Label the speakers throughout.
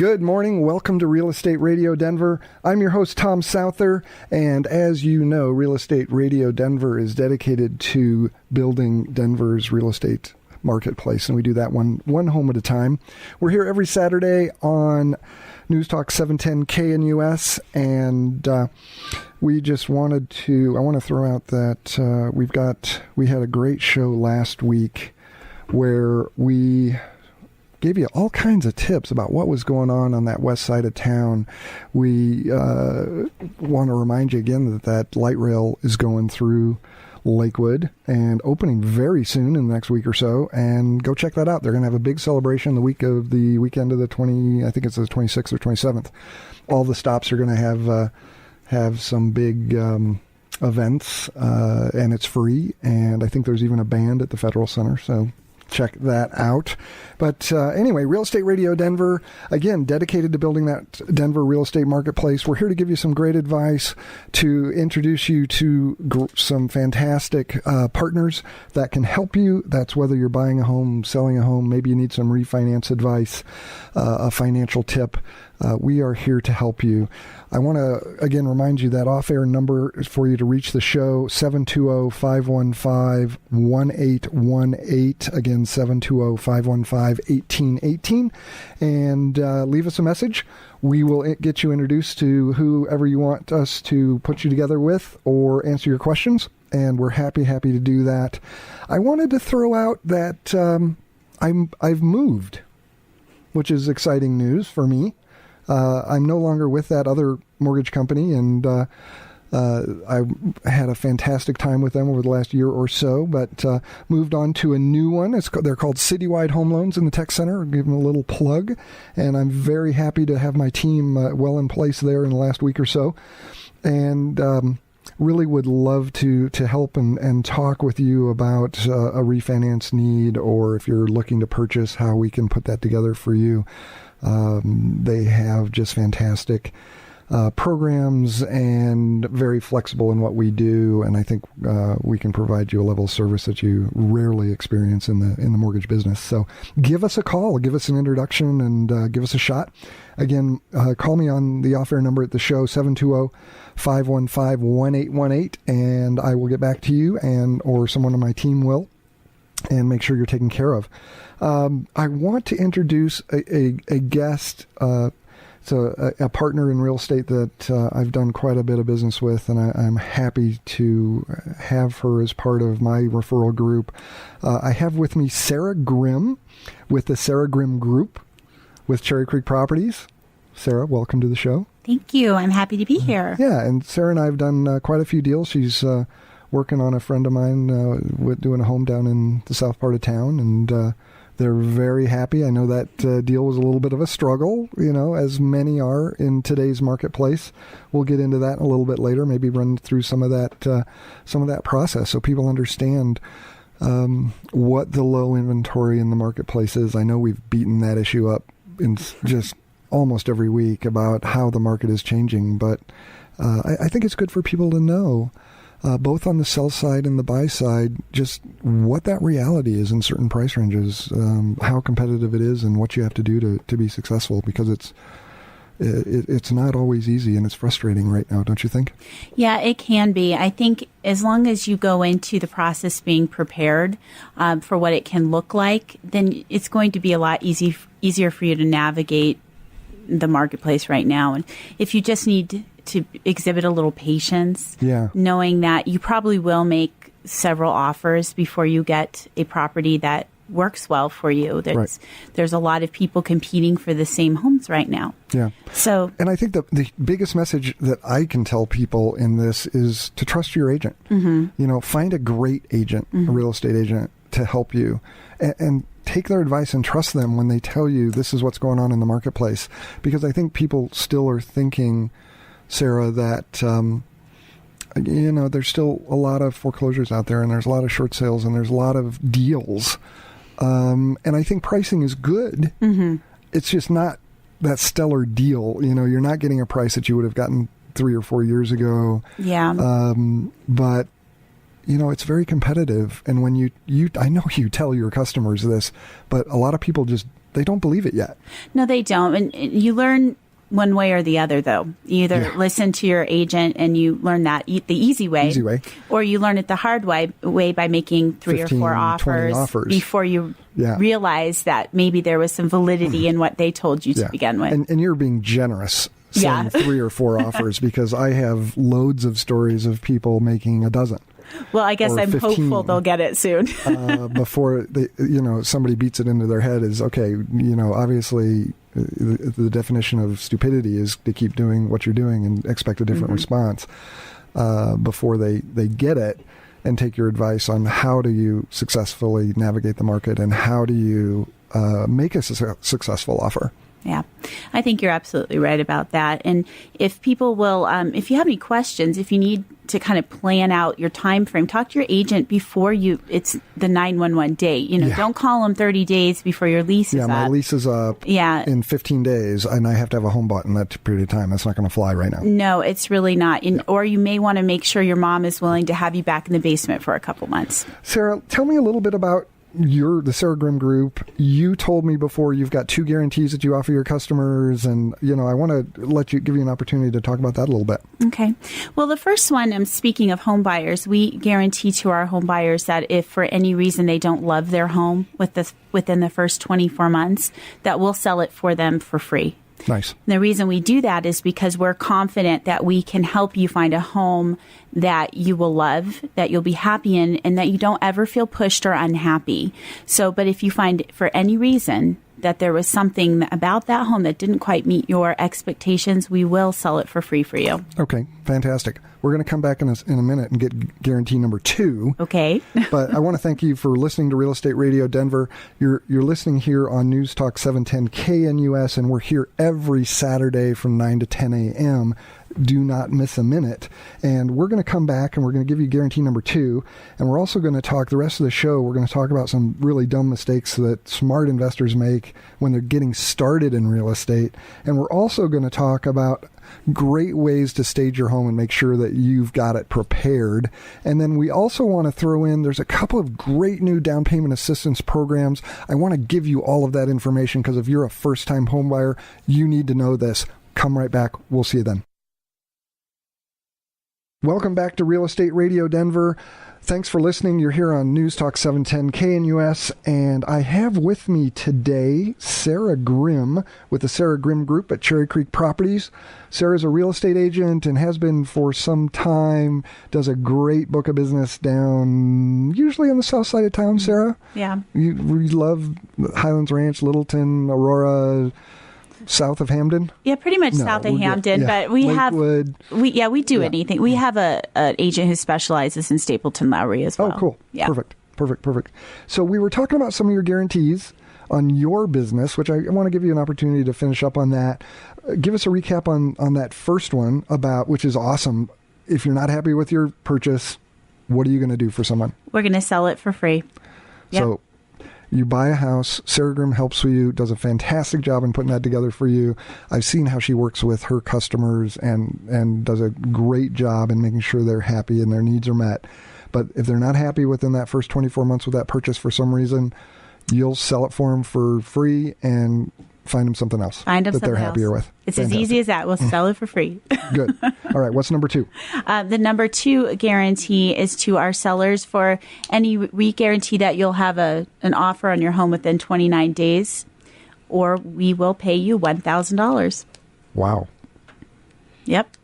Speaker 1: Good morning. Welcome to Real Estate Radio Denver. I'm your host, Tom Souther, and as you know, Real Estate Radio Denver is dedicated to building Denver's real estate marketplace, and we do that one home at a time. We're here every Saturday on News Talk 710 KNUS, and we just I want to throw out that we had a great show last week where we gave you all kinds of tips about what was going on that west side of town. We want to remind you again that light rail is going through Lakewood and opening very soon in the next week or so, and go check that out. They're going to have a big celebration the weekend of the 26th or 27th. All the stops are going to have some big events, and it's free, and I think there's even a band at the Federal Center, so check that out. But anyway, Real Estate Radio Denver, again, dedicated to building that Denver real estate marketplace. We're here to give you some great advice, to introduce you to some fantastic partners that can help you. That's whether you're buying a home, selling a home, maybe you need some refinance advice, a financial tip. We are here to help you. I want to, again, remind you that off-air number for you to reach the show, 720-515-1818. Again, 720-515-1818. And leave us a message. We will get you introduced to whoever you want us to put you together with or answer your questions. And we're happy to do that. I wanted to throw out that I've moved, which is exciting news for me. I'm no longer with that other mortgage company, and I had a fantastic time with them over the last year or so, but moved on to a new one. They're called Citywide Home Loans in the Tech Center. I'll give them a little plug, and I'm very happy to have my team well in place there in the last week or so, and really would love to help and talk with you about a refinance need, or if you're looking to purchase, how we can put that together for you. They have just fantastic programs and very flexible in what we do, and I think we can provide you a level of service that you rarely experience in the mortgage business. So give us a call, give us an introduction, and give us a shot. Again, call me on the off-air number at the show, 720-515-1818, and I will get back to you, or someone on my team will, and make sure you're taken care of. I want to introduce a guest. So a partner in real estate that I've done quite a bit of business with, and I'm happy to have her as part of my referral group. I have with me Sarah Grimm with the Sarah Grimm Group with Cherry Creek Properties. Sarah, welcome to the show.
Speaker 2: Thank you. I'm happy to be here.
Speaker 1: Yeah, and Sarah and I have done quite a few deals. She's working on a friend of mine doing a home down in the south part of town, and they're very happy. I know that deal was a little bit of a struggle, as many are in today's marketplace. We'll get into that a little bit later, maybe run through some of that process so people understand what the low inventory in the marketplace is. I know we've beaten that issue up in just almost every week about how the market is changing, but I think it's good for people to know, both on the sell side and the buy side, just what that reality is in certain price ranges, how competitive it is, and what you have to do to be successful, because it's not always easy, and it's frustrating right now, don't you think?
Speaker 2: Yeah, it can be. I think as long as you go into the process being prepared for what it can look like, then it's going to be a lot easier for you to navigate the marketplace right now. And if you just need to exhibit a little patience, knowing that you probably will make several offers before you get a property that works well for you. There's a lot of people competing for the same homes right now. Yeah. So,
Speaker 1: and I think the biggest message that I can tell people in this is to trust your agent. Mm-hmm. Find a great agent, a real estate agent, to help you, and take their advice and trust them when they tell you this is what's going on in the marketplace. Because I think people still are thinking, Sarah, that there's still a lot of foreclosures out there, and there's a lot of short sales, and there's a lot of deals. And I think pricing is good. Mm-hmm. It's just not that stellar deal. You're not getting a price that you would have gotten 3 or 4 years ago. Yeah. But it's very competitive. And when you I know you tell your customers this, but a lot of people just they don't believe it yet.
Speaker 2: No, they don't. And you learn one way or the other, though. You either listen to your agent and you learn that the easy way, or you learn it the hard way by making 3 or 4 offers before you realize that maybe there was some validity in what they told you to begin with.
Speaker 1: And you're being generous saying 3 or 4 offers, because I have loads of stories of people making a dozen.
Speaker 2: Well, I guess I'm 15, hopeful they'll get it soon.
Speaker 1: Before they, somebody beats it into their head is, okay, obviously the definition of stupidity is to keep doing what you're doing and expect a different response before they get it and take your advice on how do you successfully navigate the market and how do you make a successful offer.
Speaker 2: Yeah, I think you're absolutely right about that. And if people will, if you have any questions, if you need to kind of plan out your time frame, talk to your agent before it's the 9/11 date. Don't call them 30 days before your lease is up.
Speaker 1: Yeah, my lease is up in 15 days, and I have to have a home bought in that period of time. That's not going to fly right now.
Speaker 2: No, it's really not. Or you may want to make sure your mom is willing to have you back in the basement for a couple months.
Speaker 1: Sarah, tell me a little bit about the Sarah Grimm Group. You told me before you've got 2 guarantees that you offer your customers, and I want to give you an opportunity to talk about that a little bit.
Speaker 2: Okay. Well, the first one, speaking of home buyers, we guarantee to our home buyers that if for any reason they don't love their home within the first 24 months, that we'll sell it for them for free.
Speaker 1: Nice.
Speaker 2: The reason we do that is because we're confident that we can help you find a home that you will love, that you'll be happy in, and that you don't ever feel pushed or unhappy. But if you find for any reason that there was something about that home that didn't quite meet your expectations, we will sell it for free for you.
Speaker 1: Okay, fantastic. We're going to come back in a minute and get guarantee number 2.
Speaker 2: Okay.
Speaker 1: But I want to thank you for listening to Real Estate Radio Denver. You're listening here on News Talk 710 KNUS, and we're here every Saturday from 9 to 10 a.m. Do not miss a minute. And we're going to come back and we're going to give you guarantee number 2. And we're also going to talk, the rest of the show, we're going to talk about some really dumb mistakes that smart investors make when they're getting started in real estate. And we're also going to talk about great ways to stage your home and make sure that you've got it prepared. And then we also want to throw in, there's a couple of great new down payment assistance programs. I want to give you all of that information because if you're a first-time home buyer, you need to know this. Come right back. We'll see you then. Welcome back to Real Estate Radio Denver. Thanks for listening. You're here on News Talk 710 KNUS, and I have with me today Sarah Grimm with the Sarah Grimm Group at Cherry Creek Properties. Sarah's a real estate agent and has been for some time, does a great book of business down usually on the south side of town, Sarah.
Speaker 2: Yeah.
Speaker 1: We love Highlands Ranch, Littleton, Aurora, south of Hamden?
Speaker 2: Yeah, pretty much south of Hamden, but we
Speaker 1: Lakewood.
Speaker 2: We do anything. We have an agent who specializes in Stapleton Lowry as well.
Speaker 1: Oh, cool.
Speaker 2: Yeah.
Speaker 1: Perfect. So we were talking about some of your guarantees on your business, which I want to give you an opportunity to finish up on that. Give us a recap on that first one which is awesome. If you're not happy with your purchase, what are you going to do for someone?
Speaker 2: We're going to sell it for free. Yep.
Speaker 1: So you buy a house, Sarah Grimm helps you, does a fantastic job in putting that together for you. I've seen how she works with her customers and does a great job in making sure they're happy and their needs are met. But if they're not happy within that first 24 months with that purchase for some reason, you'll sell it for them for free and find them something else that they're happier with.
Speaker 2: It's fantastic. As easy as that. We'll sell it for free.
Speaker 1: Good. All right. What's number 2?
Speaker 2: The number 2 guarantee is to our sellers for we guarantee that you'll have an offer on your home within 29 days, or we will pay you $1,000.
Speaker 1: Wow.
Speaker 2: Yep.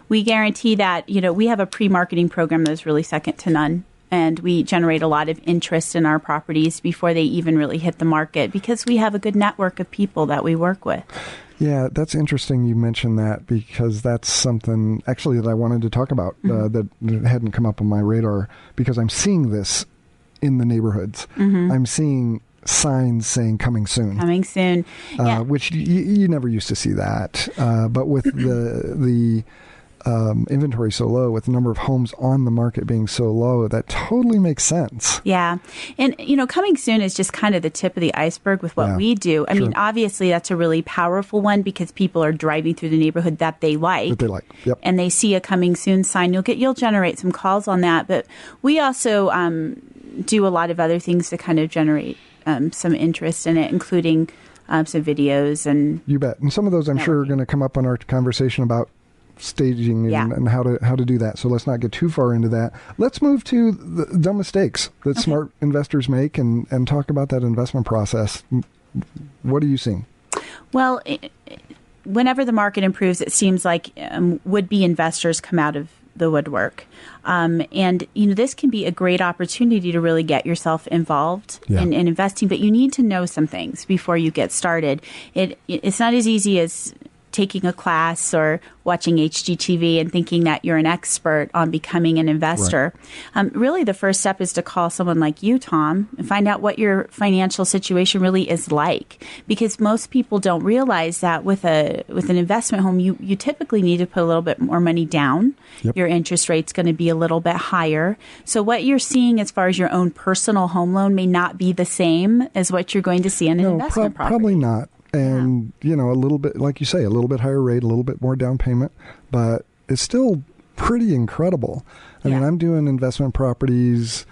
Speaker 2: We guarantee that, we have a pre-marketing program that's really second to none. And we generate a lot of interest in our properties before they even really hit the market because we have a good network of people that we work with.
Speaker 1: Yeah, that's interesting you mentioned that because that's something actually that I wanted to talk about that hadn't come up on my radar because I'm seeing this in the neighborhoods. Mm-hmm. I'm seeing signs saying coming soon.
Speaker 2: Coming soon. Yeah.
Speaker 1: Which you never used to see that. But with the inventory so low, with the number of homes on the market being so low, that totally makes sense.
Speaker 2: Yeah. And, coming soon is just kind of the tip of the iceberg with what we do. I mean, obviously, that's a really powerful one because people are driving through the neighborhood that they like.
Speaker 1: Yep.
Speaker 2: And they see a coming soon sign. You'll generate some calls on that. But we also do a lot of other things to kind of generate some interest in it, including some videos. And
Speaker 1: you bet. And some of those I'm sure are going to come up on our conversation about staging and how to do that. So let's not get too far into that. Let's move to the dumb mistakes that smart investors make and talk about that investment process. What are you seeing?
Speaker 2: Well, whenever the market improves, it seems like would-be investors come out of the woodwork. And, this can be a great opportunity to really get yourself involved in investing, but you need to know some things before you get started. It's not as easy as taking a class or watching HGTV and thinking that you're an expert on becoming an investor. Right. Really, the first step is to call someone like you, Tom, and find out what your financial situation really is like. Because most people don't realize that with an investment home, you typically need to put a little bit more money down. Yep. Your interest rate's going to be a little bit higher. So what you're seeing as far as your own personal home loan may not be the same as what you're going to see in an investment property.
Speaker 1: Probably not. And, a little bit, like you say, a little bit higher rate, a little bit more down payment, but it's still pretty incredible. I mean, I'm doing investment properties,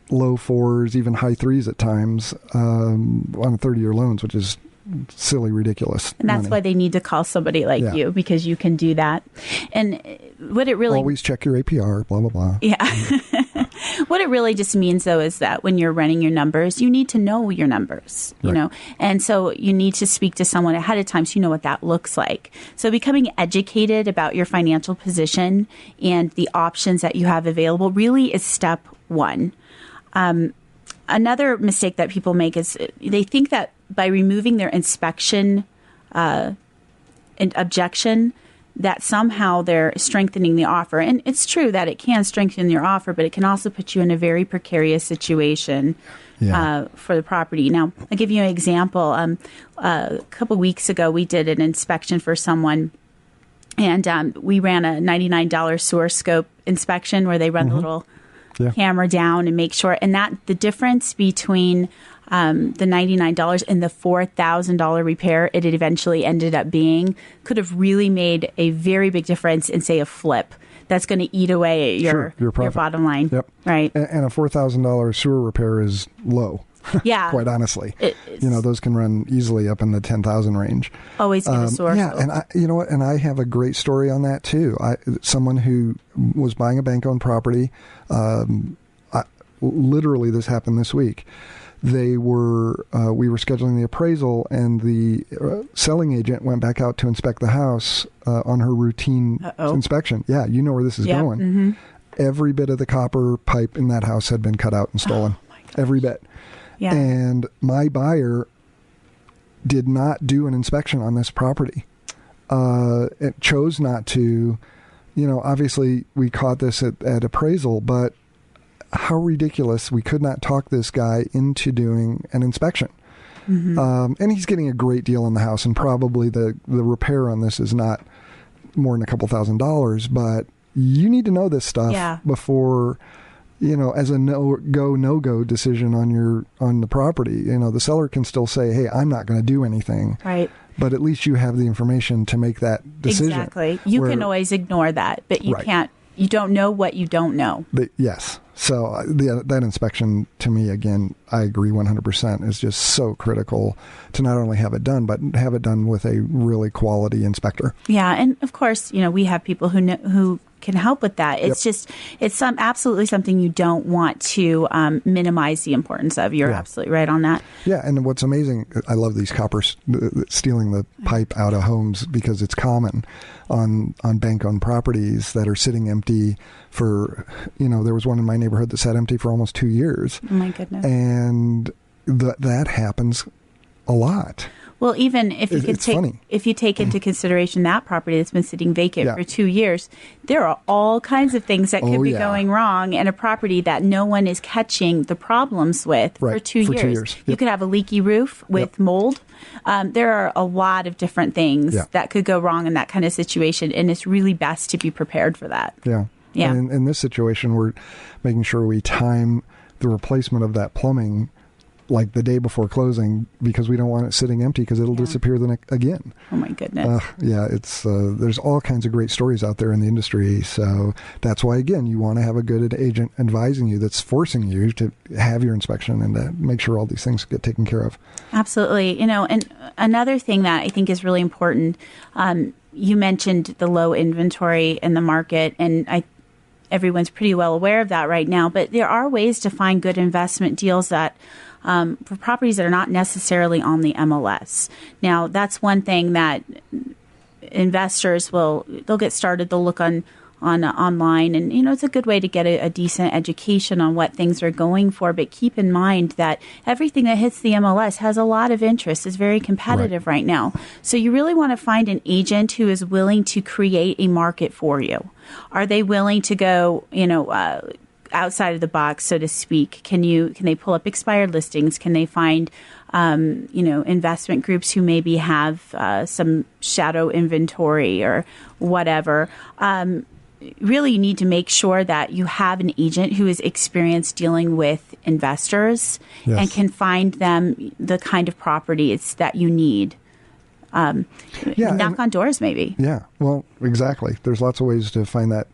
Speaker 1: low 4s, even high 3s at times on 30-year loans, which is silly, ridiculous.
Speaker 2: And that's why they need to call somebody like you, because you can do that. And what it really...
Speaker 1: Always check your APR, blah, blah, blah.
Speaker 2: Yeah. What it really just means, though, is that when you're running your numbers, you need to know your numbers, you know, and so you need to speak to someone ahead of time so you know what that looks like. So becoming educated about your financial position and the options that you have available really is step one. Another mistake that people make is they think that by removing their inspection and objection, that somehow they're strengthening the offer. And it's true that it can strengthen your offer, but it can also put you in a very precarious situation for the property. Now, I'll give you an example. A couple weeks ago, we did an inspection for someone, and we ran a $99 sewer scope inspection where they run the little camera down and make sure. And that the difference between the $99 and the $4,000 repair it eventually ended up being could have really made a very big difference in, say, a flip. That's going to eat away at your bottom line.
Speaker 1: Yep.
Speaker 2: Right.
Speaker 1: And a $4,000 sewer repair is low.
Speaker 2: Yeah.
Speaker 1: Quite honestly. Those can run easily up in the 10,000 range.
Speaker 2: Always get a sewer.
Speaker 1: Yeah. And and I have a great story on that too. Someone who was buying a bank-owned property, literally this happened this week. We were scheduling the appraisal, and the selling agent went back out to inspect the house on her routine inspection. Yeah, you know where this is going. Mm-hmm. Every bit of the copper pipe in that house had been cut out and stolen. Oh, my gosh. Every bit. Yeah. And my buyer did not do an inspection on this property. It chose not to. Obviously we caught this at appraisal, but how ridiculous. We could not talk this guy into doing an inspection. Mm-hmm. And he's getting a great deal on the house, and probably the repair on this is not more than a couple $1,000s, but you need to know this stuff before, as a no-go decision on the property. The seller can still say, hey, I'm not going to do anything. Right. But at least you have the information to make that decision.
Speaker 2: Exactly. You can always ignore that, but you can't. You don't know what you don't know.
Speaker 1: Yes. So that inspection, to me, again, I agree 100%, is just so critical to not only have it done, but have it done with a really quality inspector. Yeah,
Speaker 2: and of course, we have people who can help with that. It's it's absolutely something you don't want to minimize the importance of. You're absolutely right on that.
Speaker 1: Yeah, and what's amazing, I love these coppers stealing the pipe out of homes, because it's common on bank-owned properties that are sitting empty for, there was one in my neighborhood that sat empty for almost 2 years.
Speaker 2: Oh my goodness.
Speaker 1: And that happens a lot.
Speaker 2: Well, even if you take into consideration that property that's been sitting vacant for 2 years, there are all kinds of things that could be going wrong in a property that no one is catching the problems with for 2 years. Yep. You could have a leaky roof with mold. There are a lot of different things that could go wrong in that kind of situation, and it's really best to be prepared for that.
Speaker 1: Yeah. Yeah. And in this situation, we're making sure we time the replacement of that plumbing like the day before closing because we don't want it sitting empty because it'll disappear again.
Speaker 2: Oh my goodness.
Speaker 1: It's there's all kinds of great stories out there in the industry. So that's why, again, you want to have a good agent advising you that's forcing you to have your inspection and to make sure all these things get taken care of.
Speaker 2: Absolutely. And another thing that I think is really important, you mentioned the low inventory in the market, and everyone's pretty well aware of that right now, but there are ways to find good investment deals that for properties that are not necessarily on the MLS. Now, that's one thing that investors they'll get started, they'll look online, and it's a good way to get a decent education on what things are going for. But keep in mind that everything that hits the MLS has a lot of interest, is very competitive right now. So you really want to find an agent who is willing to create a market for you. Are they willing to go, outside of the box, so to speak? Can they pull up expired listings? Can they find investment groups who maybe have some shadow inventory or whatever? Really, you need to make sure that you have an agent who is experienced dealing with investors and can find them the kind of properties that you need. Knock on doors, maybe.
Speaker 1: Yeah, well, exactly. There's lots of ways to find that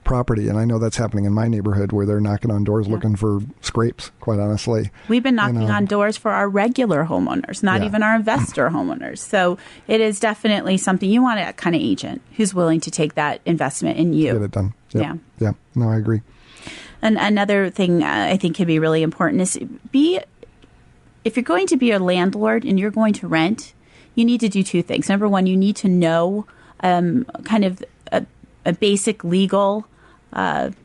Speaker 1: property, and I know that's happening in my neighborhood where they're knocking on doors looking for scrapes, quite honestly.
Speaker 2: We've been knocking on doors for our regular homeowners, not even our investor homeowners. So it is definitely something you want, a kind of agent who's willing to take that investment in you.
Speaker 1: Get it done. Yep.
Speaker 2: Yeah.
Speaker 1: No, I agree.
Speaker 2: And another thing I think can be really important is if you're going to be a landlord and you're going to rent, you need to do two things. Number one, you need to know kind of a basic legal, have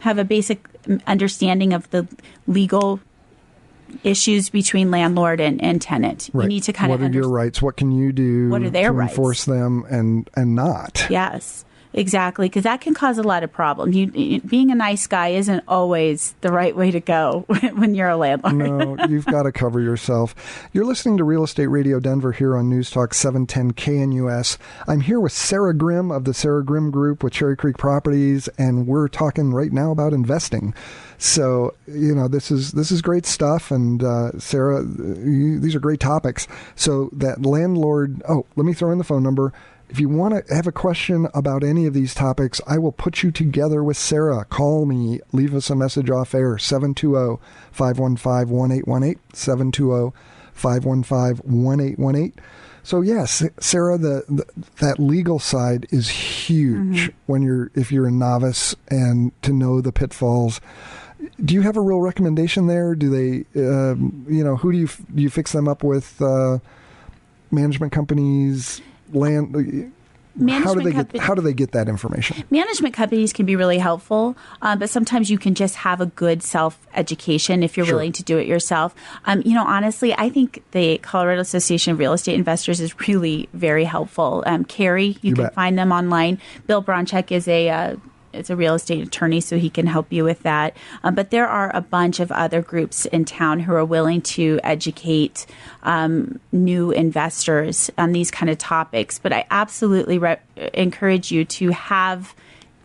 Speaker 2: a basic understanding of the legal issues between landlord and tenant.
Speaker 1: Right.
Speaker 2: You need to kind
Speaker 1: of your rights? What can you do
Speaker 2: what are their
Speaker 1: to
Speaker 2: rights?
Speaker 1: Enforce them and not?
Speaker 2: Yes. Exactly, because that can cause a lot of problems. Being a nice guy isn't always the right way to go when you're a landlord.
Speaker 1: No, you've got to cover yourself. You're listening to Real Estate Radio Denver here on News Talk 710 KNUS. I'm here with Sarah Grimm of the Sarah Grimm Group with Cherry Creek Properties, and we're talking right now about investing. So, this is great stuff. And Sarah, these are great topics. So that landlord, let me throw in the phone number. If you want to have a question about any of these topics, I will put you together with Sarah. Call me. Leave us a message off air, 720-515-1818, 720-515-1818. So, yes, Sarah, that legal side is huge if you're a novice, and to know the pitfalls. Do you have a real recommendation there? Do they, who do you fix them up with? Management companies? How do they get that information? Management
Speaker 2: companies can be really helpful, but sometimes you can just have a good self-education if you're willing to do it yourself. Honestly, I think the Colorado Association of Real Estate Investors is really very helpful. Carrie, you can find them online. Bill Bronchek is a real estate attorney, so he can help you with that. But there are a bunch of other groups in town who are willing to educate new investors on these kind of topics. But I absolutely encourage you to have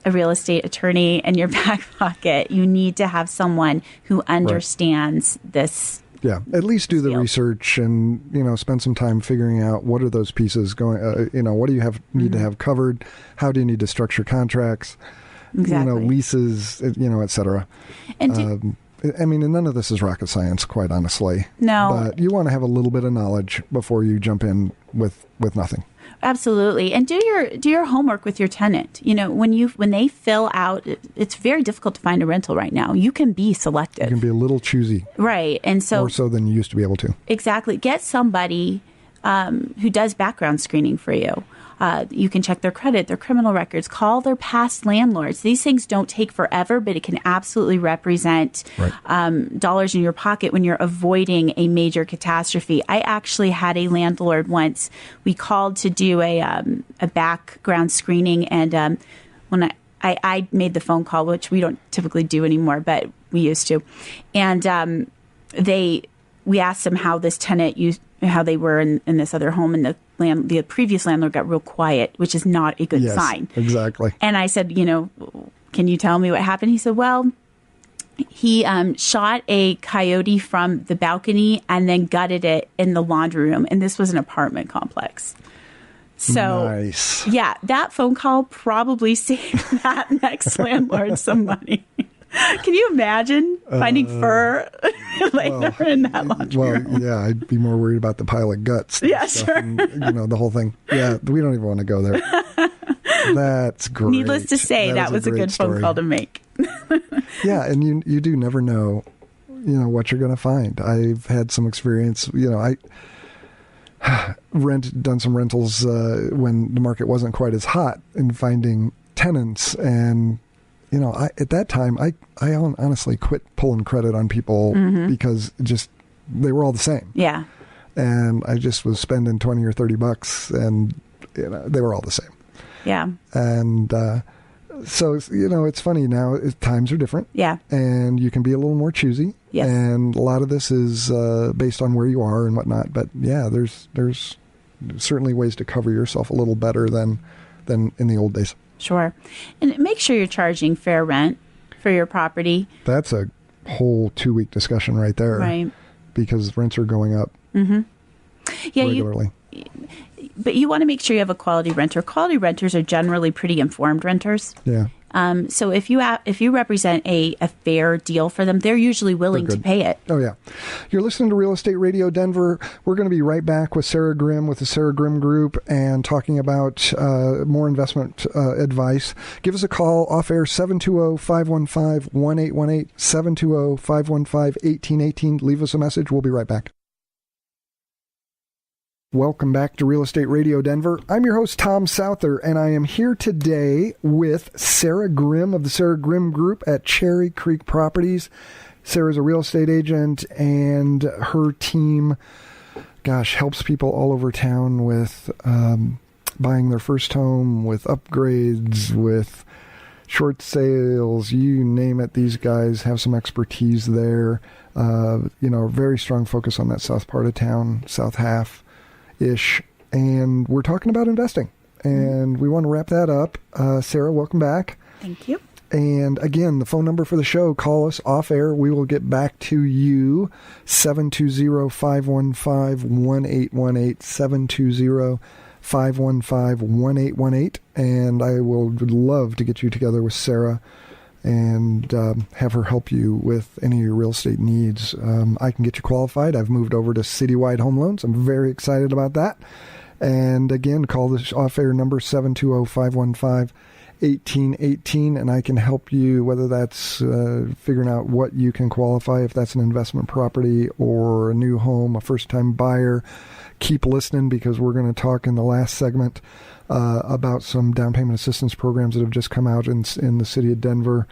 Speaker 2: a real estate attorney in your back pocket. You need to have someone who understands this.
Speaker 1: Yeah, at least do the research and, spend some time figuring out what are those pieces going, what do you need to have covered? How do you need to structure contracts?
Speaker 2: Exactly.
Speaker 1: Leases, et cetera. And none of this is rocket science, quite honestly.
Speaker 2: No.
Speaker 1: But you want to have a little bit of knowledge before you jump in with nothing.
Speaker 2: Absolutely. And do your homework with your tenant. When they fill out, it's very difficult to find a rental right now. You can be selective.
Speaker 1: You can be a little choosy.
Speaker 2: Right. And so
Speaker 1: more so than you used to be able to.
Speaker 2: Exactly. Get somebody who does background screening for you. You can check their credit, their criminal records, call their past landlords. These things don't take forever, but it can absolutely represent dollars in your pocket when you're avoiding a major catastrophe. I actually had a landlord once. We called to do a background screening, and when I made the phone call, which we don't typically do anymore, but we used to, and we asked them how this tenant how they were in this other home, and the previous landlord got real quiet, which is not a good sign.
Speaker 1: Exactly.
Speaker 2: And I said, can you tell me what happened? He said, well, He shot a coyote from the balcony and then gutted it in the laundry room. And this was an apartment complex. So,
Speaker 1: nice.
Speaker 2: Yeah, that phone call probably saved that next landlord some money. Can you imagine finding fur later in that laundry room?
Speaker 1: Well, yeah, I'd be more worried about the pile of guts.
Speaker 2: Yeah, sure.
Speaker 1: And, the whole thing. Yeah, we don't even want to go there. That's great.
Speaker 2: Needless to say, that was a good phone call to make.
Speaker 1: Yeah, and you do never know, what you're going to find. I've had some experience. I done some rentals when the market wasn't quite as hot in finding tenants, and at that time I honestly quit pulling credit on people because they were all the same.
Speaker 2: Yeah,
Speaker 1: and I just was spending $20 or $30, and they were all the same.
Speaker 2: Yeah,
Speaker 1: and so it's funny now. Times are different.
Speaker 2: Yeah,
Speaker 1: and you can be a little more choosy.
Speaker 2: Yes,
Speaker 1: and a lot of this is based on where you are and whatnot. But yeah, there's certainly ways to cover yourself a little better than in the old days.
Speaker 2: Sure, and make sure you're charging fair rent for your property.
Speaker 1: That's a whole 2-week discussion right there,
Speaker 2: right? Because
Speaker 1: rents are going up.
Speaker 2: Yeah,
Speaker 1: regularly.
Speaker 2: But you want to make sure you have a quality renter. Quality renters are generally pretty informed renters.
Speaker 1: Yeah.
Speaker 2: So if you represent a fair deal for them, they're usually willing to pay it.
Speaker 1: Oh, yeah. You're listening to Real Estate Radio Denver. We're going to be right back with Sarah Grimm with the Sarah Grimm Group and talking about more investment advice. Give us a call off air, 720-515-1818, 720-515-1818. Leave us a message. We'll be right back. Welcome back to Real Estate Radio Denver. I'm your host, Tom Souther, and I am here today with Sarah Grimm of the Sarah Grimm Group at Cherry Creek Properties. Sarah's a real estate agent, and her team, helps people all over town with buying their first home, with upgrades, with short sales, you name it. These guys have some expertise there. Very strong focus on that south part of town, south half. And we're talking about investing, and we want to wrap that up. Sarah, welcome back.
Speaker 2: Thank you.
Speaker 1: And again, the phone number for the show, call us off air. We will get back to you, 720-515-1818, 720-515-1818. And I would love to get you together with Sarah and have her help you with any of your real estate needs. I can get you qualified. I've moved over to Citywide Home Loans. I'm very excited about that. And again, call this off-air number, 720-515-1818, and I can help you, whether that's figuring out what you can qualify, if that's an investment property or a new home, a first-time buyer. Keep listening, because we're going to talk in the last segment about some down payment assistance programs that have just come out in the city of Denver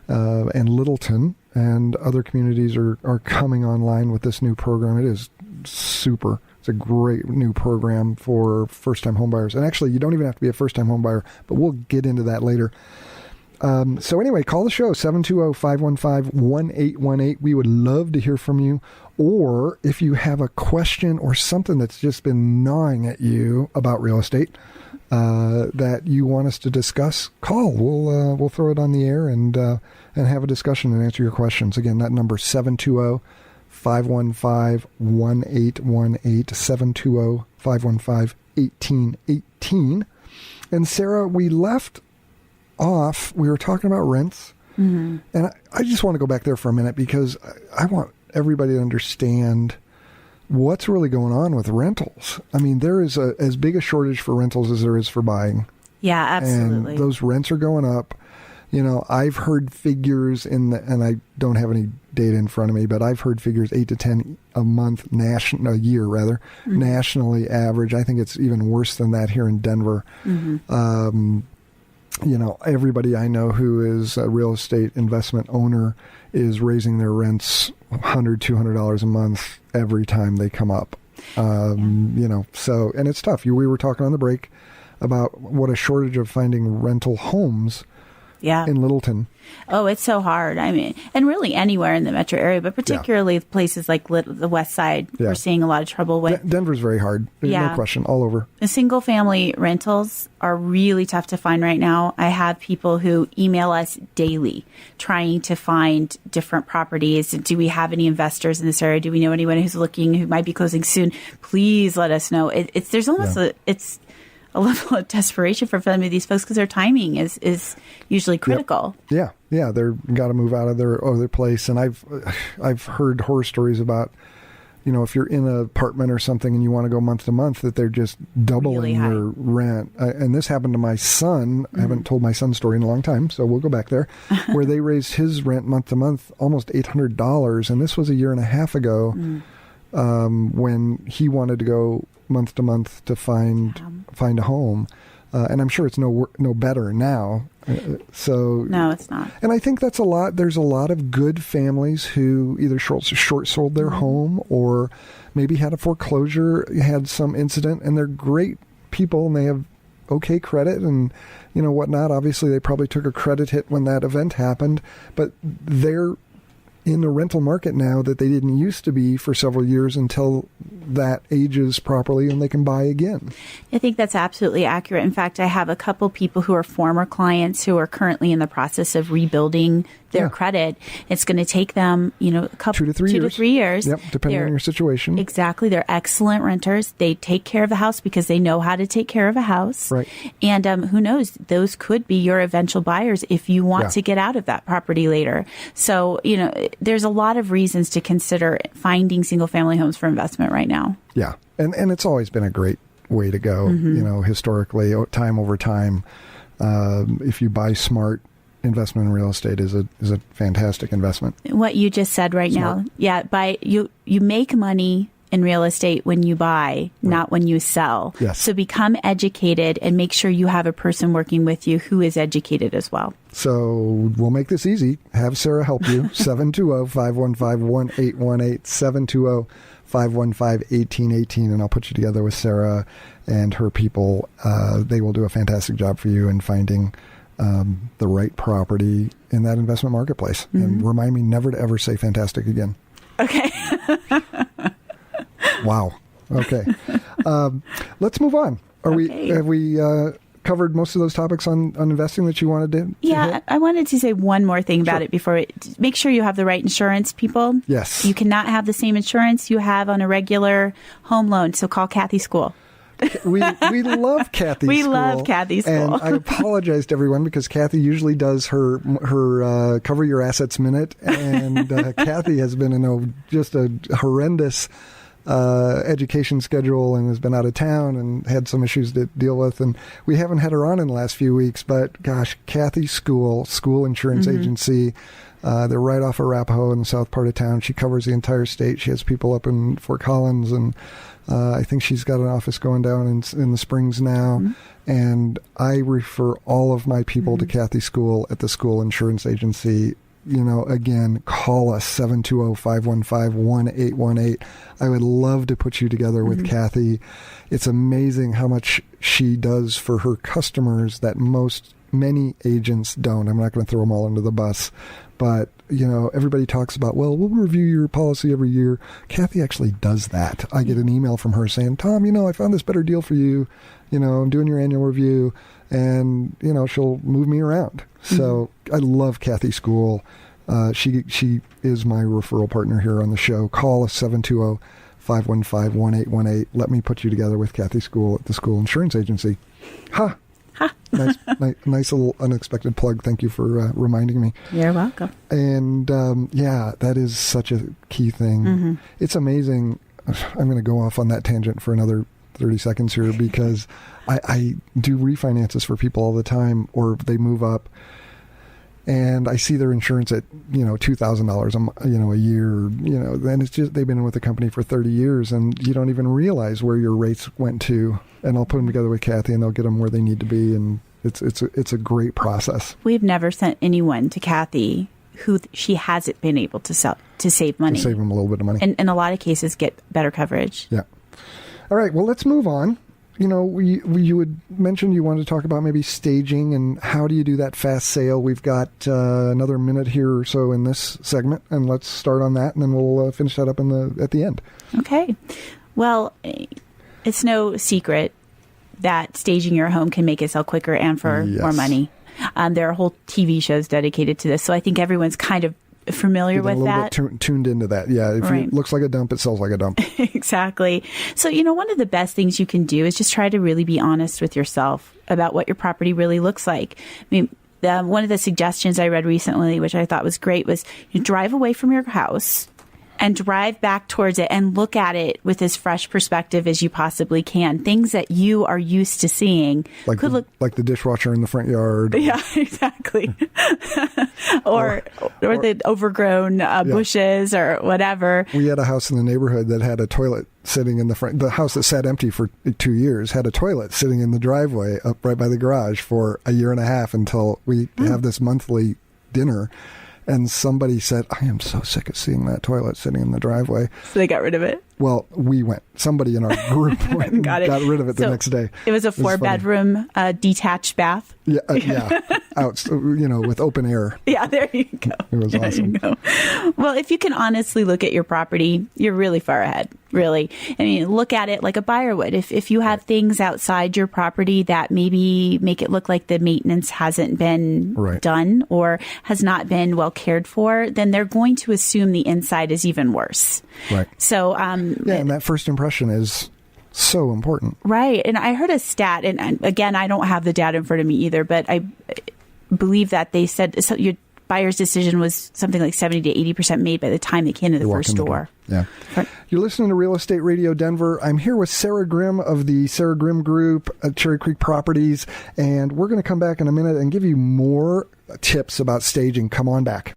Speaker 1: and Littleton, and other communities are coming online with this new program. It is super. It's a great new program for first-time homebuyers. And actually, you don't even have to be a first-time homebuyer, but we'll get into that later. So anyway, call the show, 720-515-1818. We would love to hear from you. Or if you have a question or something that's just been gnawing at you about real estate that you want us to discuss, call. We'll throw it on the air and have a discussion and answer your questions. Again, that number, 720-515-1818, 720-515-1818. And Sarah, we left off, we were talking about rents. Mm-hmm. And I just want to go back there for a minute, because I want everybody to understand what's really going on with rentals. I mean, there is as big a shortage for rentals as there is for buying.
Speaker 2: Yeah, absolutely.
Speaker 1: And those rents are going up. I've heard figures and I don't have any data in front of me, but I've heard figures 8 to 10 a month, a year rather, nationally average. I think it's even worse than that here in Denver. Mm-hmm. Everybody I know who is a real estate investment owner is raising their rents $100, $200 a month every time they come up. And it's tough. We were talking on the break about what a shortage of finding rental homes
Speaker 2: Yeah.
Speaker 1: in Littleton.
Speaker 2: Oh, it's so hard. I mean, and really anywhere in the metro area, but particularly places like the West Side, we're seeing a lot of trouble with.
Speaker 1: Denver's very hard. No question, all over.
Speaker 2: The single family rentals are really tough to find right now. I have people who email us daily trying to find different properties. Do we have any investors in this area? Do we know anyone who's looking, who might be closing soon? Please let us know. There's almost a level of desperation for some of these folks because their timing is usually critical.
Speaker 1: Yep. Yeah, they're got to move out of their other place, and I've heard horror stories about, if you're in an apartment or something and you want to go month to month, that they're just doubling your rent. And this happened to my son. I haven't told my son's story in a long time, so we'll go back there, where they raised his rent month to month almost $800, and this was a year and a half ago when he wanted to go month to month to find a home, and I'm sure it's no better now. No, it's not. And I think that's a lot. There's a lot of good families who either short sold their home or maybe had a foreclosure, had some incident, and they're great people and they have okay credit and whatnot. Obviously, they probably took a credit hit when that event happened, but they're in the rental market now that they didn't used to be for several years until that ages properly and they can buy again.
Speaker 2: I think that's absolutely accurate. In fact, I have a couple people who are former clients who are currently in the process of rebuilding their credit. It's going to take them, a couple 2 to 3 years.
Speaker 1: Yep, depending on your situation.
Speaker 2: Exactly. They're excellent renters. They take care of the house because they know how to take care of a house.
Speaker 1: Right.
Speaker 2: And who knows, those could be your eventual buyers if you want to get out of that property later. So, there's a lot of reasons to consider finding single family homes for investment right now.
Speaker 1: Yeah. And it's always been a great way to go, historically, time over time. If you buy smart, investment in real estate is a fantastic investment.
Speaker 2: What you just said right now. Yeah. You make money in real estate when you buy, not when you sell.
Speaker 1: Yes.
Speaker 2: So become educated and make sure you have a person working with you who is educated as well.
Speaker 1: So we'll make this easy. Have Sarah help you. 720-515-1818, 720-515-1818, and I'll put you together with Sarah and her people. They will do a fantastic job for you in finding the right property in that investment marketplace. And remind me never to ever say fantastic again.
Speaker 2: Okay.
Speaker 1: Wow. Okay. Let's move on. Have we covered most of those topics on investing that you wanted to hit?
Speaker 2: I wanted to say one more thing about it before. Make sure you have the right insurance, people.
Speaker 1: Yes.
Speaker 2: You cannot have the same insurance you have on a regular home loan, so call Kathy School.
Speaker 1: We love Kathy School.
Speaker 2: We love Kathy School.
Speaker 1: And I apologize to everyone because Kathy usually does her Cover Your Assets Minute, and Kathy has been in just a horrendous education schedule and has been out of town and had some issues to deal with, and we haven't had her on in the last few weeks, but gosh, Kathy School Insurance Agency, they're right off of Arapahoe in the south part of town. She covers the entire state. She has people up in Fort Collins, and I think she's got an office going down in the Springs now, and I refer all of my people to Kathy School at the School Insurance Agency. Again, call us 720-515-1818. I would love to put you together with Kathy. It's amazing how much she does for her customers that many agents don't. I'm not going to throw them all under the bus, but everybody talks about, well, we'll review your policy every year. Kathy actually does that. I get an email from her saying, Tom, I found this better deal for you. I'm doing your annual review, and she'll move me around. So I love Kathy School. She is my referral partner here on the show. Call us 720-515-1818. Let me put you together with Kathy School at the School Insurance Agency. Ha! Nice little unexpected plug. Thank you for reminding me.
Speaker 2: You're welcome.
Speaker 1: And that is such a key thing. It's amazing. I'm going to go off on that tangent for another 30 seconds here because I do refinances for people all the time, or they move up and I see their insurance at, $2,000 a year, then it's just, they've been with the company for 30 years and you don't even realize where your rates went to. And I'll put them together with Kathy and they'll get them where they need to be. And it's a great process.
Speaker 2: We've never sent anyone to Kathy who she hasn't been able to save money.
Speaker 1: To save them a little bit of money.
Speaker 2: And in a lot of cases get better coverage.
Speaker 1: Yeah. All right. Well, let's move on you would mention you wanted to talk about maybe staging and how do you do that fast sale. We've got another minute here or so in this segment, and let's start on that, and then we'll finish that up at the end.
Speaker 2: Okay. Well, it's no secret that staging your home can make it sell quicker and for more money. There are whole TV shows dedicated to this, so I think everyone's kind of familiar with that.
Speaker 1: A little bit tuned into that. Yeah, if it looks like a dump, it sells like a dump.
Speaker 2: Exactly. So, one of the best things you can do is just try to really be honest with yourself about what your property really looks like. I mean, one of the suggestions I read recently, which I thought was great, was you drive away from your house and drive back towards it and look at it with as fresh perspective as you possibly can. Things that you are used to seeing.
Speaker 1: Like the dishwasher in the front yard.
Speaker 2: Yeah, exactly. or the overgrown bushes or whatever.
Speaker 1: We had a house in the neighborhood that had a toilet sitting in the front. The house that sat empty for 2 years had a toilet sitting in the driveway up right by the garage for a year and a half until we have this monthly dinner. And somebody said, I am so sick of seeing that toilet sitting in the driveway.
Speaker 2: So they got rid of it?
Speaker 1: Well, we went. Somebody in our group went and got rid of it the next day.
Speaker 2: It was a 4-bedroom detached bath?
Speaker 1: Yeah. Out, with open air.
Speaker 2: Yeah, there you go.
Speaker 1: It was awesome.
Speaker 2: Well, if you can honestly look at your property, you're really far ahead, really. I mean, look at it like a buyer would. If you have things outside your property that maybe make it look like the maintenance hasn't been done or has not been well cared for, then they're going to assume the inside is even worse.
Speaker 1: Right.
Speaker 2: So,
Speaker 1: and that first impression is so important.
Speaker 2: Right. And I heard a stat, and again, I don't have the data in front of me either, but I believe that they said your buyer's decision was something like 70 to 80% made by the time they came to the first door.
Speaker 1: Yeah. You're listening to Real Estate Radio Denver. I'm here with Sarah Grimm of the Sarah Grimm Group at Cherry Creek Properties, and we're going to come back in a minute and give you more tips about staging. Come on back.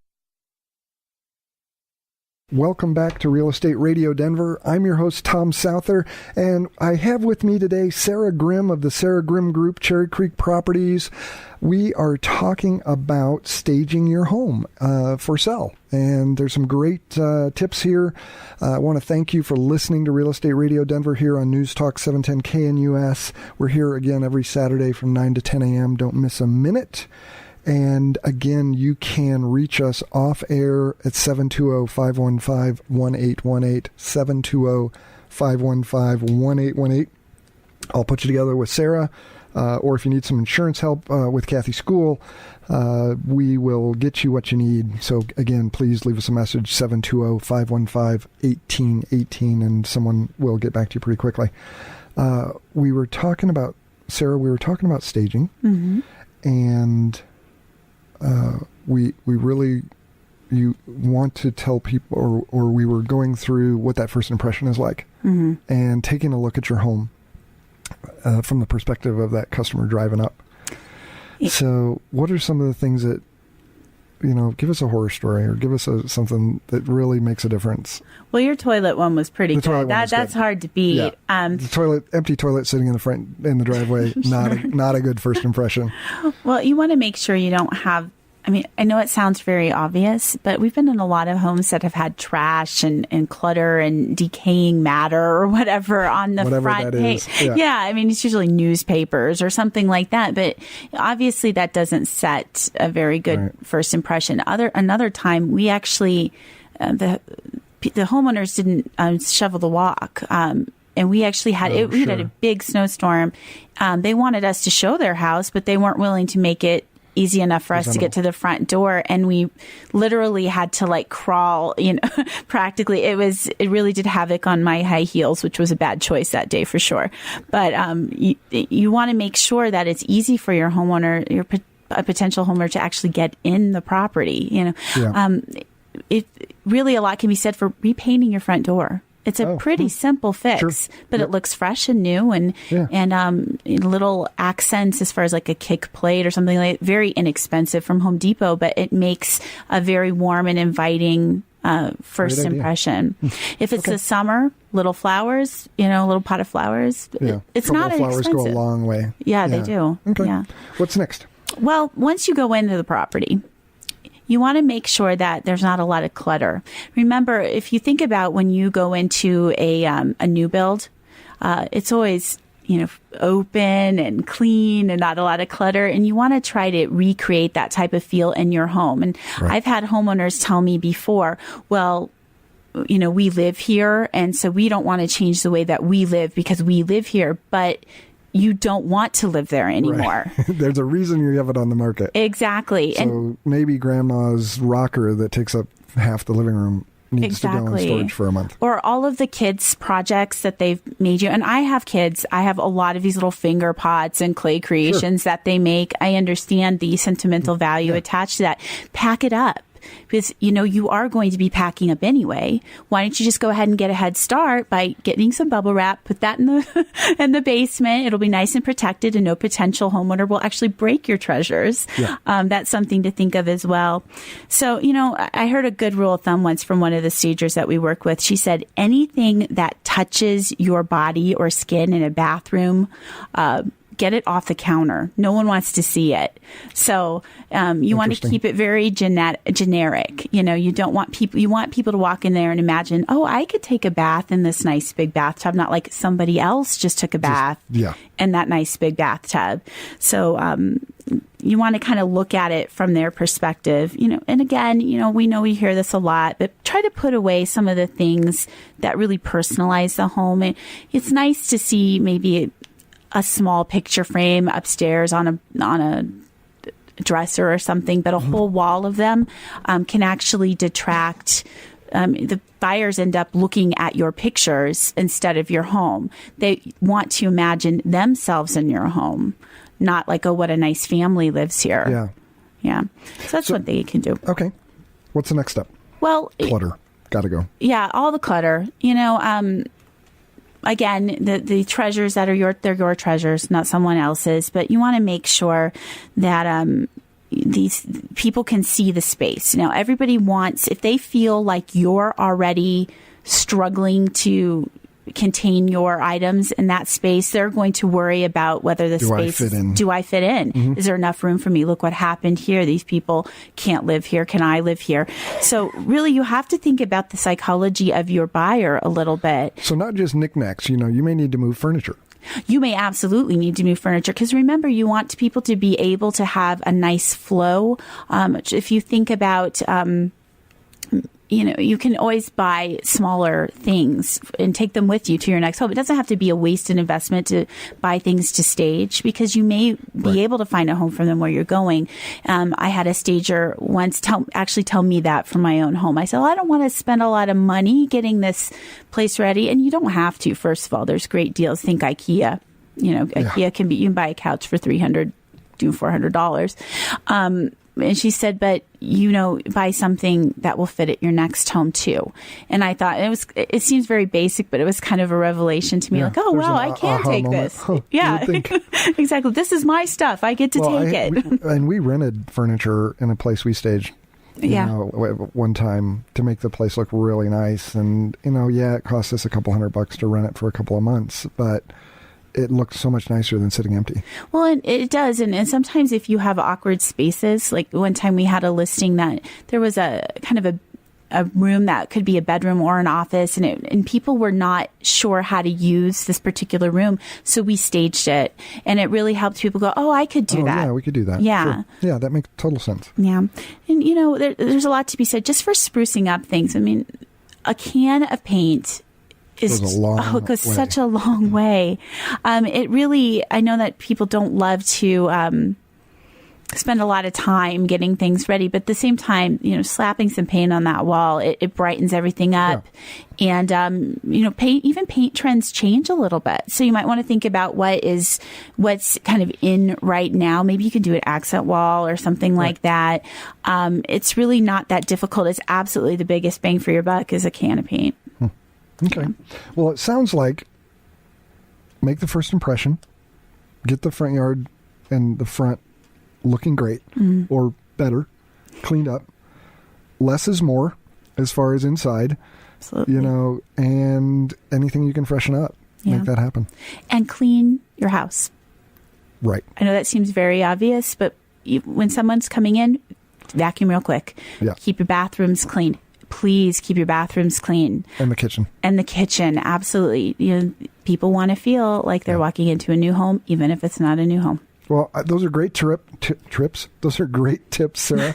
Speaker 1: Welcome back to Real Estate Radio Denver. I'm your host, Tom Souther, and I have with me today Sarah Grimm of the Sarah Grimm Group, Cherry Creek Properties. We are talking about staging your home for sale, and there's some great tips here. I want to thank you for listening to Real Estate Radio Denver here on News Talk 710 KNUS. We're here again every Saturday from 9 to 10 a.m. Don't miss a minute. And again, you can reach us off air at 720-515-1818, 720-515-1818. I'll put you together with Sarah, or if you need some insurance help with Kathy School, we will get you what you need. So again, please leave us a message, 720-515-1818, and someone will get back to you pretty quickly. We were talking about, Sarah, staging, and we really, you want to tell people, or we were going through what that first impression is like, and taking a look at your home from the perspective of that customer driving up. So what are some of the things that, give us a horror story or give us something that really makes a difference?
Speaker 2: Well, your toilet one was pretty good. That's hard to beat.
Speaker 1: Yeah. The empty toilet sitting in the driveway, not a good first impression.
Speaker 2: Well, you want to make sure you don't have, I know it sounds very obvious, but we've been in a lot of homes that have had trash and clutter and decaying matter or whatever on the front page. Yeah, it's usually newspapers or something like that. But obviously that doesn't set a very good first impression. Another time we actually, the homeowners didn't shovel the walk. And we actually had we had a big snowstorm. They wanted us to show their house, but they weren't willing to make it easy enough for us to get to the front door, and we literally had to crawl, practically. It really did havoc on my high heels, which was a bad choice that day for sure. But you want to make sure that it's easy for your homeowner, a potential homeowner, to actually get in the property. It really, a lot can be said for repainting your front door. It's a pretty simple fix, but it looks fresh and new, and little accents as far as like a kick plate or something like that. Very inexpensive from Home Depot, but it makes a very warm and inviting first impression. If it's the summer, little flowers, a little pot of flowers. It's not inexpensive. Flowers go a
Speaker 1: long way.
Speaker 2: Yeah, they do.
Speaker 1: Okay.
Speaker 2: Yeah.
Speaker 1: What's next?
Speaker 2: Well, once you go into the property, you want to make sure that there's not a lot of clutter. Remember, if you think about when you go into a new build, it's always open and clean and not a lot of clutter. And you want to try to recreate that type of feel in your home. And I've had homeowners tell me before, well, we live here, and so we don't want to change the way that we live because we live here, but you don't want to live there anymore.
Speaker 1: Right. There's a reason you have it on the market.
Speaker 2: Exactly.
Speaker 1: So maybe grandma's rocker that takes up half the living room needs to go in storage for a month.
Speaker 2: Or all of the kids' projects that they've made you. And I have kids. I have a lot of these little finger pots and clay creations that they make. I understand the sentimental value attached to that. Pack it up. Because, you are going to be packing up anyway. Why don't you just go ahead and get a head start by getting some bubble wrap, put that in the basement. It'll be nice and protected, and no potential homeowner will actually break your treasures. Yeah. That's something to think of as well. So, I heard a good rule of thumb once from one of the stagers that we work with. She said, anything that touches your body or skin in a bathroom, get it off the counter. No one wants to see it. So you want to keep it very generic. You don't want people. You want people to walk in there and imagine, oh, I could take a bath in this nice big bathtub, not like somebody else just took a bath in that nice big bathtub. So you want to kind of look at it from their perspective. And again, we know we hear this a lot, but try to put away some of the things that really personalize the home. It's nice to see maybe a small picture frame upstairs on a dresser or something, but a whole wall of them can actually detract. The buyers end up looking at your pictures instead of your home. They want to imagine themselves in your home, not like, oh, what a nice family lives here. Yeah. So that's what they can do.
Speaker 1: Okay. What's the next step?
Speaker 2: Well,
Speaker 1: clutter. Got to go. Yeah,
Speaker 2: all the clutter. Again, the treasures that are they're your treasures, not someone else's. But you want to make sure that these people can see the space. Now, everybody wants, if they feel like you're already struggling to contain your items in that space, they're going to worry about whether the space, do I fit in? Mm-hmm. Is there enough room for me? Look what happened here. These people can't live here. Can I live here? So really, you have to think about the psychology of your buyer a little bit.
Speaker 1: So not just knickknacks, you may need to move furniture.
Speaker 2: You may absolutely need to move furniture because remember, you want people to be able to have a nice flow. If you think about, you can always buy smaller things and take them with you to your next home. It doesn't have to be a wasted investment to buy things to stage because you may be able to find a home for them where you're going. I had a stager once tell me that for my own home. I said, well, I don't want to spend a lot of money getting this place ready. And you don't have to. First of all, there's great deals. Think IKEA. IKEA you can buy a couch for $300, $400. And she said, but buy something that will fit at your next home too. And I thought it seems very basic, but it was kind of a revelation to me. Like, oh, wow, I can take this. Yeah, exactly. This is my stuff. I get to take it.
Speaker 1: And we rented furniture in a place we staged. One time to make the place look really nice. And, it cost us a couple $100 to rent it for a couple of months, but it looked so much nicer than sitting empty.
Speaker 2: Well, and it does. And sometimes if you have awkward spaces, like one time we had a listing that there was a kind of a room that could be a bedroom or an office, and people were not sure how to use this particular room. So we staged it, and it really helped people go, oh, I could do that.
Speaker 1: Yeah, we could do that.
Speaker 2: Yeah.
Speaker 1: Sure. Yeah, that makes total sense.
Speaker 2: Yeah. And, there's a lot to be said just for sprucing up things. I mean, a can of paint goes such a long way. It really, I know that people don't love to spend a lot of time getting things ready, but at the same time, slapping some paint on that wall, it brightens everything up. Yeah. And paint trends change a little bit. So you might want to think about what's kind of in right now. Maybe you could do an accent wall or something like that. It's really not that difficult. It's absolutely the biggest bang for your buck is a can of paint.
Speaker 1: Okay. Well, it sounds like make the first impression, get the front yard and the front looking great or better, cleaned up. Less is more as far as inside,
Speaker 2: absolutely.
Speaker 1: And anything you can freshen up, make that happen.
Speaker 2: And clean your house.
Speaker 1: Right.
Speaker 2: I know that seems very obvious, but when someone's coming in, vacuum real quick. Yeah. Keep your bathrooms clean. please keep your bathrooms clean.
Speaker 1: And the kitchen.
Speaker 2: And the kitchen, absolutely. People want to feel like they're walking into a new home, even if it's not a new home.
Speaker 1: Well, those are great trips. Those are great tips, Sarah.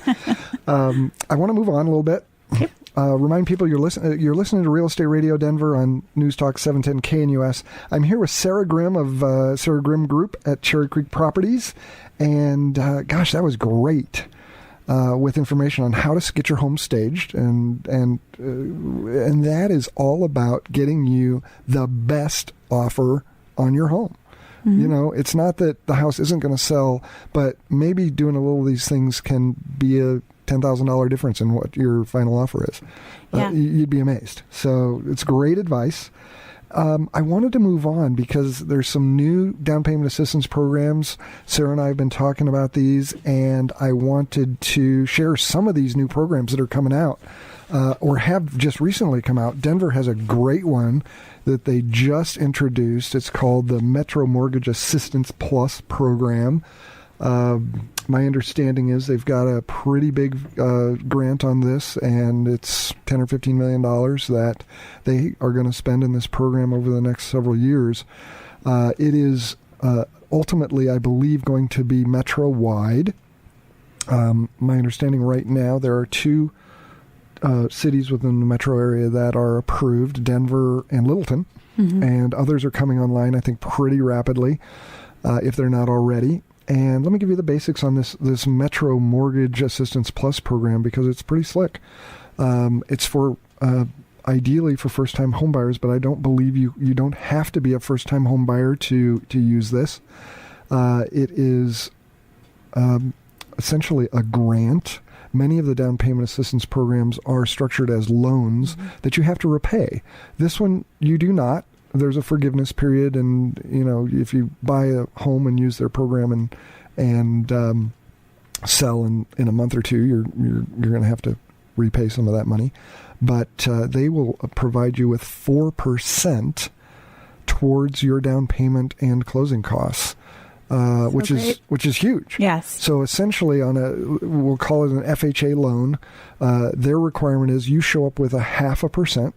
Speaker 1: I want to move on a little bit.
Speaker 2: Okay.
Speaker 1: Remind people you're listening to Real Estate Radio Denver on News Talk 710 KNUS. I'm here with Sarah Grimm of Sarah Grimm Group at Cherry Creek Properties. And gosh, that was great. With information on how to get your home staged, and that is all about getting you the best offer on your home. Mm-hmm. It's not that the house isn't going to sell, but maybe doing a little of these things can be a $10,000 difference in what your final offer is.
Speaker 2: Yeah.
Speaker 1: You'd be amazed. So it's great advice. I wanted to move on because there's some new down payment assistance programs. Sarah and I have been talking about these, and I wanted to share some of these new programs that are coming out or have just recently come out. Denver has a great one that they just introduced. It's called the Metro Mortgage Assistance Plus program. My understanding is they've got a pretty big grant on this, and it's $10 or $15 million that they are going to spend in this program over the next several years. It is ultimately, I believe, going to be metro-wide. My understanding right now, there are two cities within the metro area that are approved, Denver and Littleton, and others are coming online, I think, pretty rapidly, if they're not already. And let me give you the basics on this Metro Mortgage Assistance Plus program because it's pretty slick. It's for ideally for first-time homebuyers, but I don't believe you don't have to be a first-time homebuyer to use this. It is essentially a grant. Many of the down payment assistance programs are structured as loans that you have to repay. This one, you do not. There's a forgiveness period, and if you buy a home and use their program and sell in a month or two, you're going to have to repay some of that money. But they will provide you with 4% towards your down payment and closing costs, which is huge.
Speaker 2: Yes. So
Speaker 1: essentially, we'll call it an FHA loan. Their requirement is you show up with 0.5%.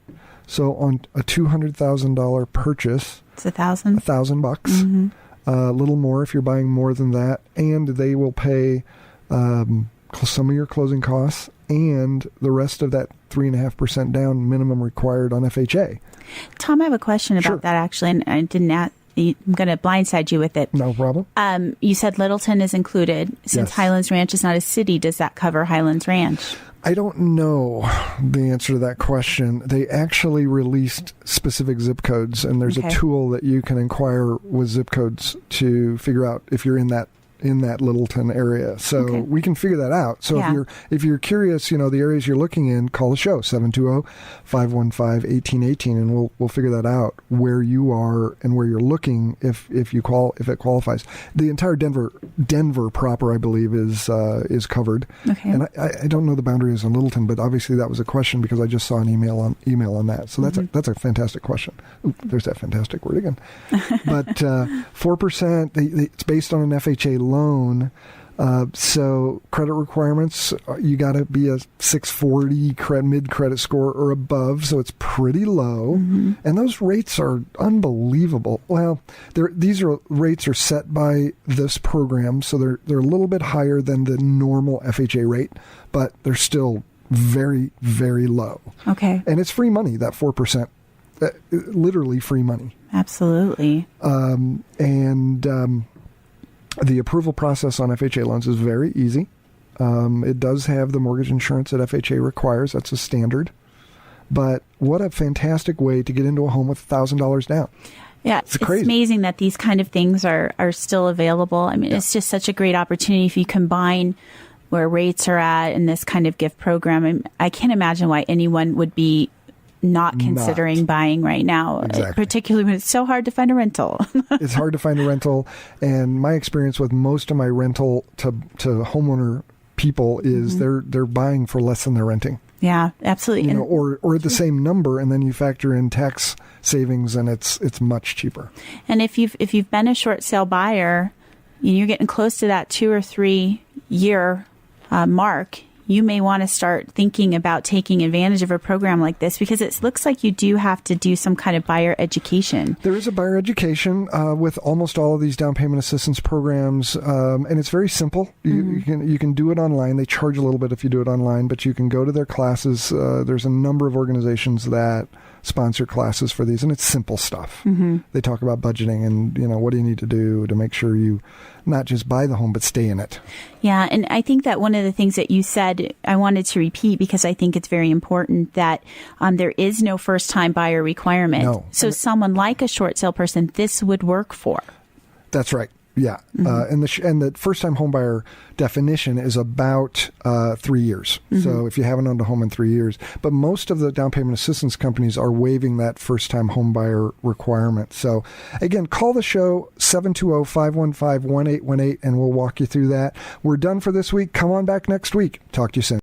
Speaker 1: So on a $200,000 purchase,
Speaker 2: it's $1,000.
Speaker 1: $1,000, a little more if you're buying more than that, and they will pay some of your closing costs and the rest of that 3.5% down minimum required on FHA.
Speaker 2: Tom, I have a question about that actually, and I didn't ask. I'm going to blindside you with it.
Speaker 1: No problem.
Speaker 2: You said Littleton is included. Since Highlands Ranch is not a city, does that cover Highlands Ranch?
Speaker 1: I don't know the answer to that question. They actually released specific zip codes, and there's a tool that you can inquire with zip codes to figure out if you're in that Littleton area. So we can figure that out. So if you're curious, the areas you're looking in, call the show 720-515-1818, and we'll figure that out where you are and where you're looking if it qualifies. The entire Denver proper, I believe, is covered. Okay. And I don't know the boundaries on Littleton, but obviously that was a question because I just saw an email on that. So that's a fantastic question. Ooh, there's that fantastic word again. But 4%, it's based on an FHA loan. So credit requirements, you got to be a 640 mid credit score or above. So it's pretty low. And those rates are unbelievable. Well, these rates are set by this program. So they're a little bit higher than the normal FHA rate, but they're still very, very low. Okay. And it's free money, that 4%. Literally free money.
Speaker 2: Absolutely.
Speaker 1: The approval process on FHA loans is very easy. It does have the mortgage insurance that FHA requires. That's a standard. But what a fantastic way to get into a home with $1,000 down.
Speaker 2: Yeah, it's crazy. Amazing that these kind of things are still available. I mean, it's just such a great opportunity if you combine where rates are at in this kind of gift program. I can't imagine why anyone would be not considering buying right now, particularly when it's so hard to find a rental.
Speaker 1: It's hard to find a rental. And my experience with most of my rental to homeowner people is they're buying for less than they're renting.
Speaker 2: Yeah, absolutely.
Speaker 1: Or the same number, and then you factor in tax savings, and it's much cheaper.
Speaker 2: And if you've been a short sale buyer, you're getting close to that 2 or 3 year mark. you may want to start thinking about taking advantage of a program like this, because it looks like you do have to do some kind of buyer education.
Speaker 1: There is a buyer education with almost all of these down payment assistance programs, and it's very simple. You can do it online. They charge a little bit if you do it online, but you can go to their classes. There's a number of organizations that sponsor classes for these, and it's simple stuff. They talk about budgeting and, what do you need to do to make sure you not just buy the home, but stay in it.
Speaker 2: Yeah, and I think that one of the things that you said, I wanted to repeat because I think it's very important, that there is no first-time buyer requirement.
Speaker 1: No.
Speaker 2: So someone like a short sale person, this would work for.
Speaker 1: That's right. Yeah. And the first-time homebuyer definition is about 3 years. So if you haven't owned a home in 3 years. But most of the down payment assistance companies are waiving that first-time homebuyer requirement. So, again, call the show, 720-515-1818, and we'll walk you through that. We're done for this week. Come on back next week. Talk to you soon.